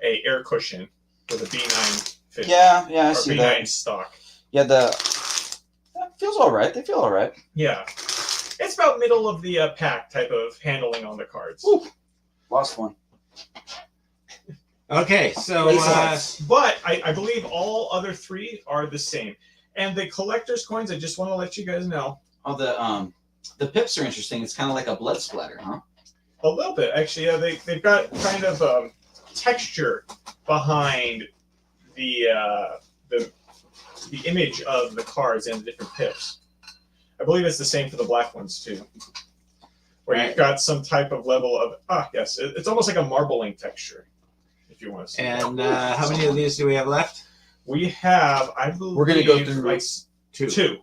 air cushion with a B9 fit. Yeah, I or see B9 that. stock. Yeah, that feels all right. They feel all right. Yeah, it's about middle of the pack type of handling on the cards. Ooh. Lost one. Okay, so But I believe all other three are the same. And the collector's coins, I just want to let you guys know, Oh, the pips are interesting. It's kind of like a blood splatter, huh? a little bit actually. Yeah, they've got kind of texture behind the image of the cards and the different pips. I believe it's the same for the black ones too, where Right. you've got some type of level of yes, it's almost like a marbling texture, if you want to see. and how many of these do we have left? We have, I believe, We're gonna go through- like two.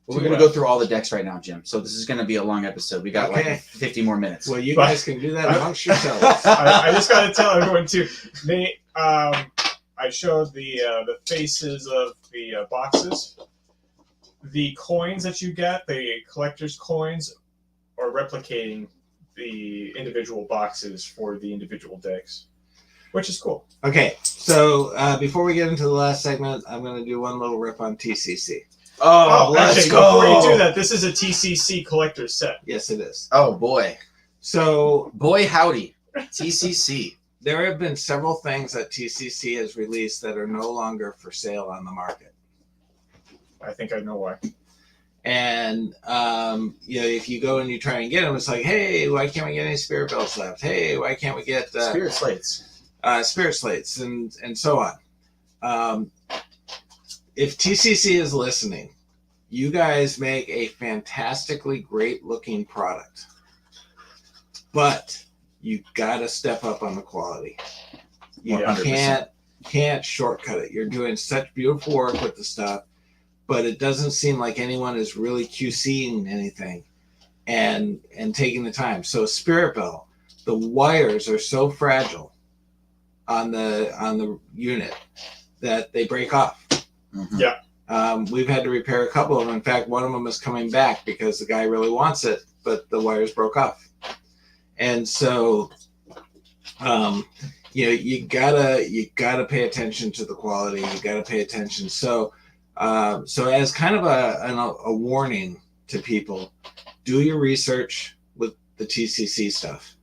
We're going to go through all the decks right now, Jim. So this is going to be a long episode. We got Okay. like 50 more minutes. Well, you But- guys can do that amongst yourselves. I just got to tell everyone too. I showed the faces of the boxes. The coins that you get, the collector's coins, are replicating the individual boxes for the individual decks, which is cool. Okay, so before we get into the last segment, I'm going to do one little rip on TCC. Oh, let's actually, go. before you do that, this is a TCC collector's set. Yes, it is. Oh, boy. So Boy, howdy. TCC. there have been several things that TCC has released that are no longer for sale on the market. I think I know why. And if you go and you try and get them, it's like, hey, why can't we get any Spirit Bells left? Hey, why can't we get Spirit slates. Spirit Slates and so on? If TCC is listening, you guys make a fantastically great looking product, but you got to step up on the quality. You 100%. can't shortcut it. You're doing such beautiful work with the stuff, but it doesn't seem like anyone is really QCing anything and taking the time. So Spirit Bell, the wires are so fragile. on the unit that they break off. Mhm. Yeah. We've had to repair a couple of them. In fact, one of them is coming back because the guy really wants it, but the wires broke off. And so, you gotta pay attention to the quality. You gotta pay attention. So as kind of a warning to people, do your research with the TCC stuff.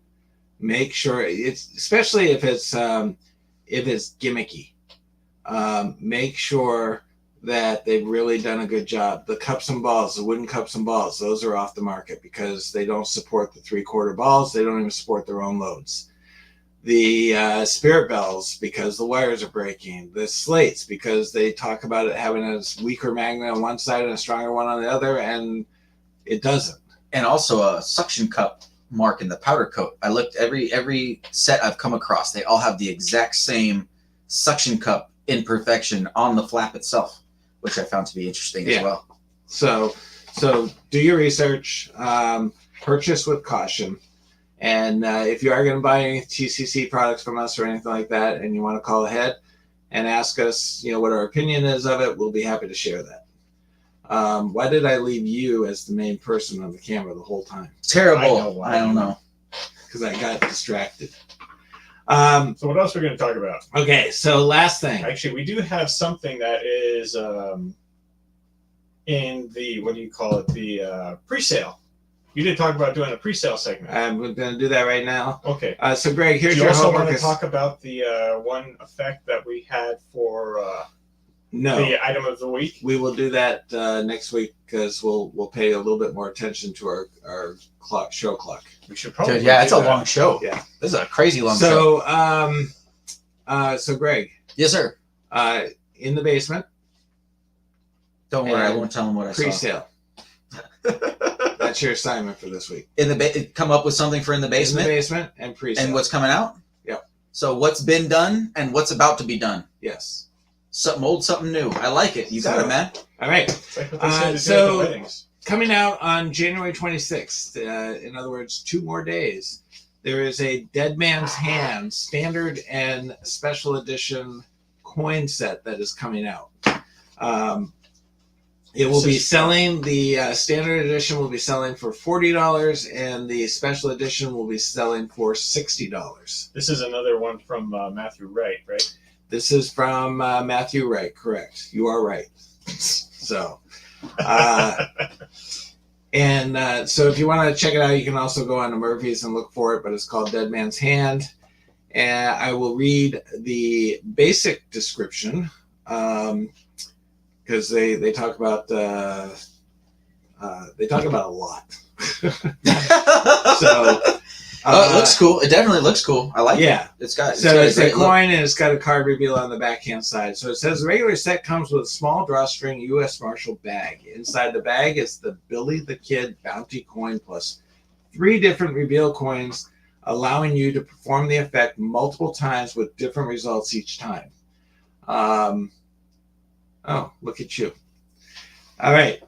Make sure especially if it's gimmicky. Make sure that they've really done a good job. The cups and balls, the wooden cups and balls, those are off the market because they don't support the 3/4 balls. They don't even support their own loads. The spirit bells, because the wires are breaking. The slates, because they talk about it having a weaker magnet on one side and a stronger one on the other, and it doesn't. And also a suction cup mark in the powder coat. I looked every set I've come across. They all have the exact same suction cup imperfection on the flap itself, which I found to be interesting as well. So do your research. Purchase with caution. And if you are going to buy any TCC products from us or anything like that, and you want to call ahead and ask us, what our opinion is of it, we'll be happy to share that. Why did I leave you as the main person on the camera the whole time? Terrible. I don't know. Because I got distracted. So what else are we going to talk about? Okay, so last thing. Actually, we do have something that is in the, what do you call it, the pre-sale. You did talk about doing a pre-sale segment. I'm going to do that right now. Okay. So Greg, here's Do you your also homework. want to talk about the one effect that we had for No, the item of the week? we will do that next week because we'll pay a little bit more attention to our show clock. We should probably. Dude, yeah, it's do a that. long show. Yeah. This is a crazy long show. So Greg, Yes, sir. in the basement, Don't worry, I And won't tell them what I saw. pre-sale. That's your assignment for this week. In the come up with something for in the basement, In the basement and pre-sale. and what's coming out. Yep. So what's been done and what's about to be done. Yes. Something old, something new. I like it. You got it, man. All right. It's like what they said to do So- at the weddings. Coming out on January 26th, in other words, 2 more days, there is a Dead Man's Hand standard and special edition coin set that is coming out. It will be selling, the standard edition will be selling for $40 and the special edition will be selling for $60. This is another one from Matthew Wright, right? This is from Matthew Wright, correct. You are right. So, so if you want to check it out, you can also go on to Murphy's and look for it, but it's called Dead Man's Hand. And I will read the basic description because they talk about a lot. So it looks cool. It definitely looks cool. I like it. yeah. It's got. So got it's a great look. coin and it's got a card reveal on the backhand side. So it says the regular set comes with a small drawstring U.S. Marshal bag. Inside the bag is the Billy the Kid bounty coin plus 3 different reveal coins, allowing you to perform the effect multiple times with different results each time. Oh, look at you. All right.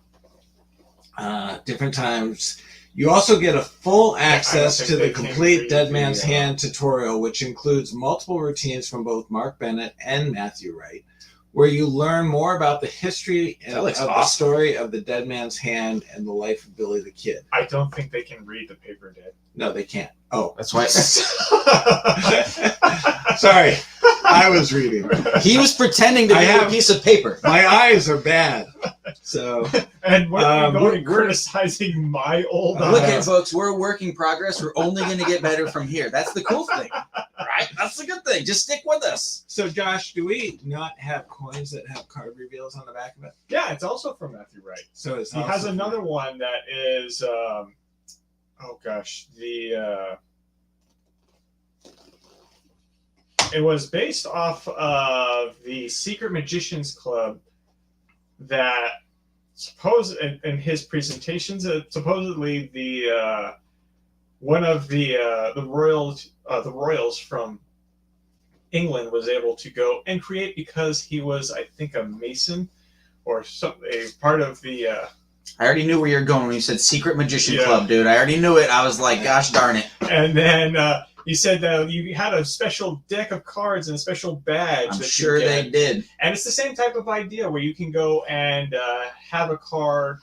Different times. You also get a full access to the they can complete read Dead the, Man's Hand tutorial, which includes multiple routines from both Mark Bennett and Matthew Wright, where you learn more about the history That of looks the awesome. story of the Dead Man's Hand and the life of Billy the Kid. I don't think they can read the paper dead. No, they can't. Oh, That's why sorry. I was reading. he was pretending to I be have- a piece of paper. My eyes are bad. So, And what are you going we're- and criticizing my old Look eyes? at folks, we're a work in progress. We're only going to get better from here. That's the cool thing, right? That's the good thing. Just stick with us. so Josh, do we not have coins that have card reveals on the back of it? Yeah, it's also from Matthew Wright. So it's He has also- another one that is, it was based off of the Secret Magicians Club that in his presentations, supposedly the one of the royals from England was able to go and create because he was, I think, a Mason or a part of the. I already knew where you're going when you said Secret Magician Yeah. Club, dude. I already knew it. I was like, gosh darn it. And then He said that you had a special deck of cards and a special badge. I'm that sure you get. they did. And it's the same type of idea where you can go and have a card.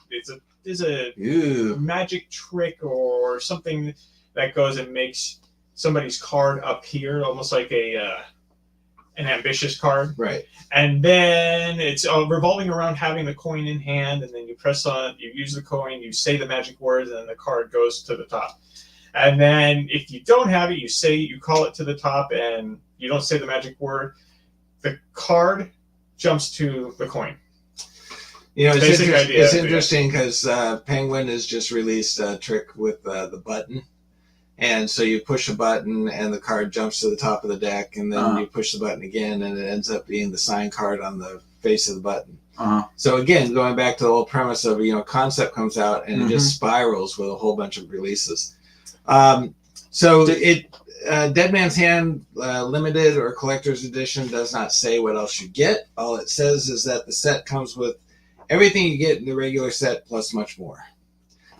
There's a Ooh. magic trick or something that goes and makes somebody's card appear, almost like an ambitious card. Right. And then it's revolving around having the coin in hand, and then you use the coin, you say the magic words, and then the card goes to the top. And then if you don't have it, you call it to the top, and you don't say the magic word, the card jumps to the coin. You know, Basic idea, it's yeah. interesting because Penguin has just released a trick with the button. And so you push a button and the card jumps to the top of the deck, and then you push the button again and it ends up being the sign card on the face of the button. So again, going back to the whole premise of, concept comes out and it just spirals with a whole bunch of releases. Dead Man's Hand Limited or Collector's Edition does not say what else you get. All it says is that the set comes with everything you get in the regular set plus much more.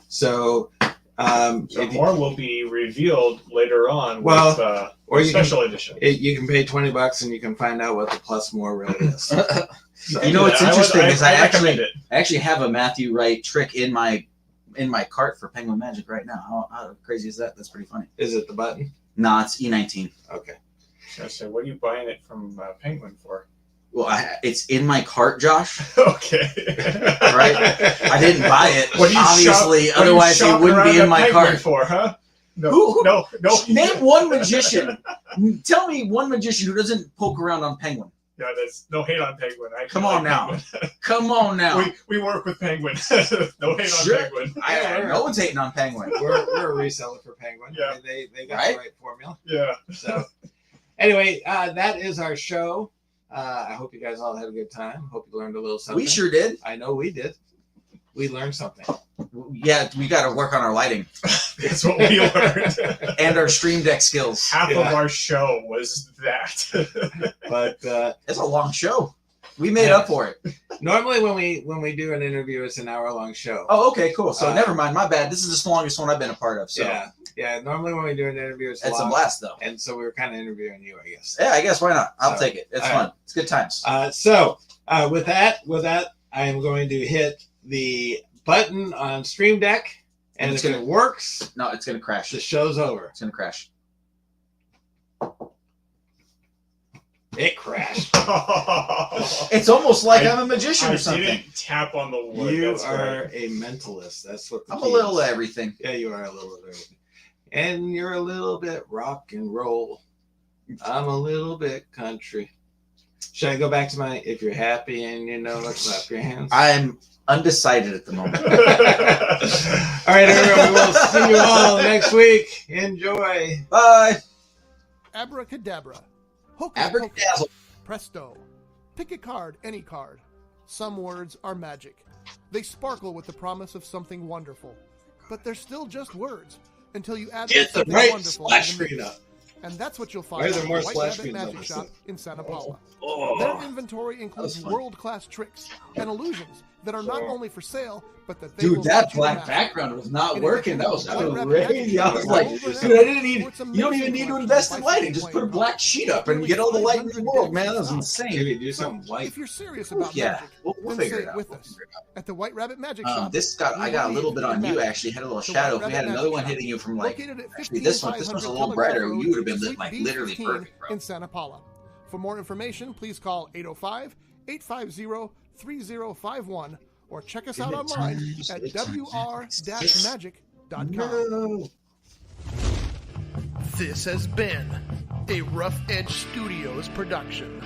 So more will be revealed later on or with special edition. You can pay $20 and you can find out what the plus more really is. So, You know what's interesting is I recommend it. actually have a Matthew Wright trick in my cart for Penguin Magic right now. How crazy is that? That's pretty funny. is it the button? Nah, it's E19. Okay. So what are you buying it from Penguin for? Well, it's in my cart, Josh. Okay. Right? I didn't buy it, What are you obviously. what are you Otherwise, it shopping wouldn't be around in my at Penguin cart. for, huh? No, Who- no. Name one magician. Tell me one magician who doesn't poke around on Penguin. Yeah, there's no hate on Penguin. I Come like on now. Penguin. Come on now. We work with Penguin. No hate Sure. on Penguin. No one's hating on Penguin. We're a reseller for Penguin. Yeah. They got Right? the right formula. Yeah. So anyway, that is our show. I hope you guys all had a good time. Hope you learned a little something. We sure did. I know we did. We learned something. Yeah, we got to work on our lighting That's what we learned. and our stream deck skills. Half of Yeah. our show was that. But It's a long show. We made up for it. normally when we do an interview, it's an hour-long show. Oh, okay, cool. So Uh, never mind. My bad. This is the longest one I've been a part of. So Yeah. Normally when we do an interview, it's it's a long. blast, though. And so we were kind of interviewing you, I guess. Yeah, I guess why not? I'll So, take it. It's all fun. It's good times. With that, I am going to hit the button on Stream Deck, and It's if gonna- it works, No, it's gonna crash. the show's over. It's gonna crash. It crashed. It's almost like I- I'm a magician I or something. didn't tap on the wood. You That's are right. a mentalist. That's what the I'm a key little is. of everything. Yeah, you are a little of everything. And you're a little bit rock and roll. I'm a little bit country. Should I go back to my if you're happy and you know it, clap your hands? I'm undecided at the moment. All right, everyone. We'll see you all next week. Enjoy. Bye. Abracadabra. Hocus Abracadazzle. pocus. Presto. Pick a card, any card. Some words are magic. They sparkle with the promise of something wonderful. But they're still just words until you add Get the something right wonderful splash to the screen mix. up. And that's what you'll Why find are there at more the White splash Rabbit screens on Magic this Shop thing? in Santa Paula. Oh. Their inventory includes fun. world-class tricks and illusions that are not only for sale, but that they Dude, will that teach you black math. background was not And working. That was if you want White crazy. Rabbit I was Magic like, Shop, dude, I didn't need. or it's You don't even amazing need to collection invest of in bicycle lighting. Just put a playing black cards. sheet up and get all the light in the world, man. That was insane. Maybe do something white. If you're serious about Yeah, magic, we'll then figure say it out. with We'll us. figure it out. At the White Rabbit Magic Shop, I got a little bit on you. Actually, had a little The shadow. White If we had Rabbit another Magic one Shop, hitting you from like, located at actually this one was a 15500 little brighter. Telegraph You would have been Road, lit like Suite literally B15 perfect, bro. in Santa Paula. For more information, please call 805-850-3051 or check us out online at wr-magic.com. No. This has been a Rough Edge Studios production.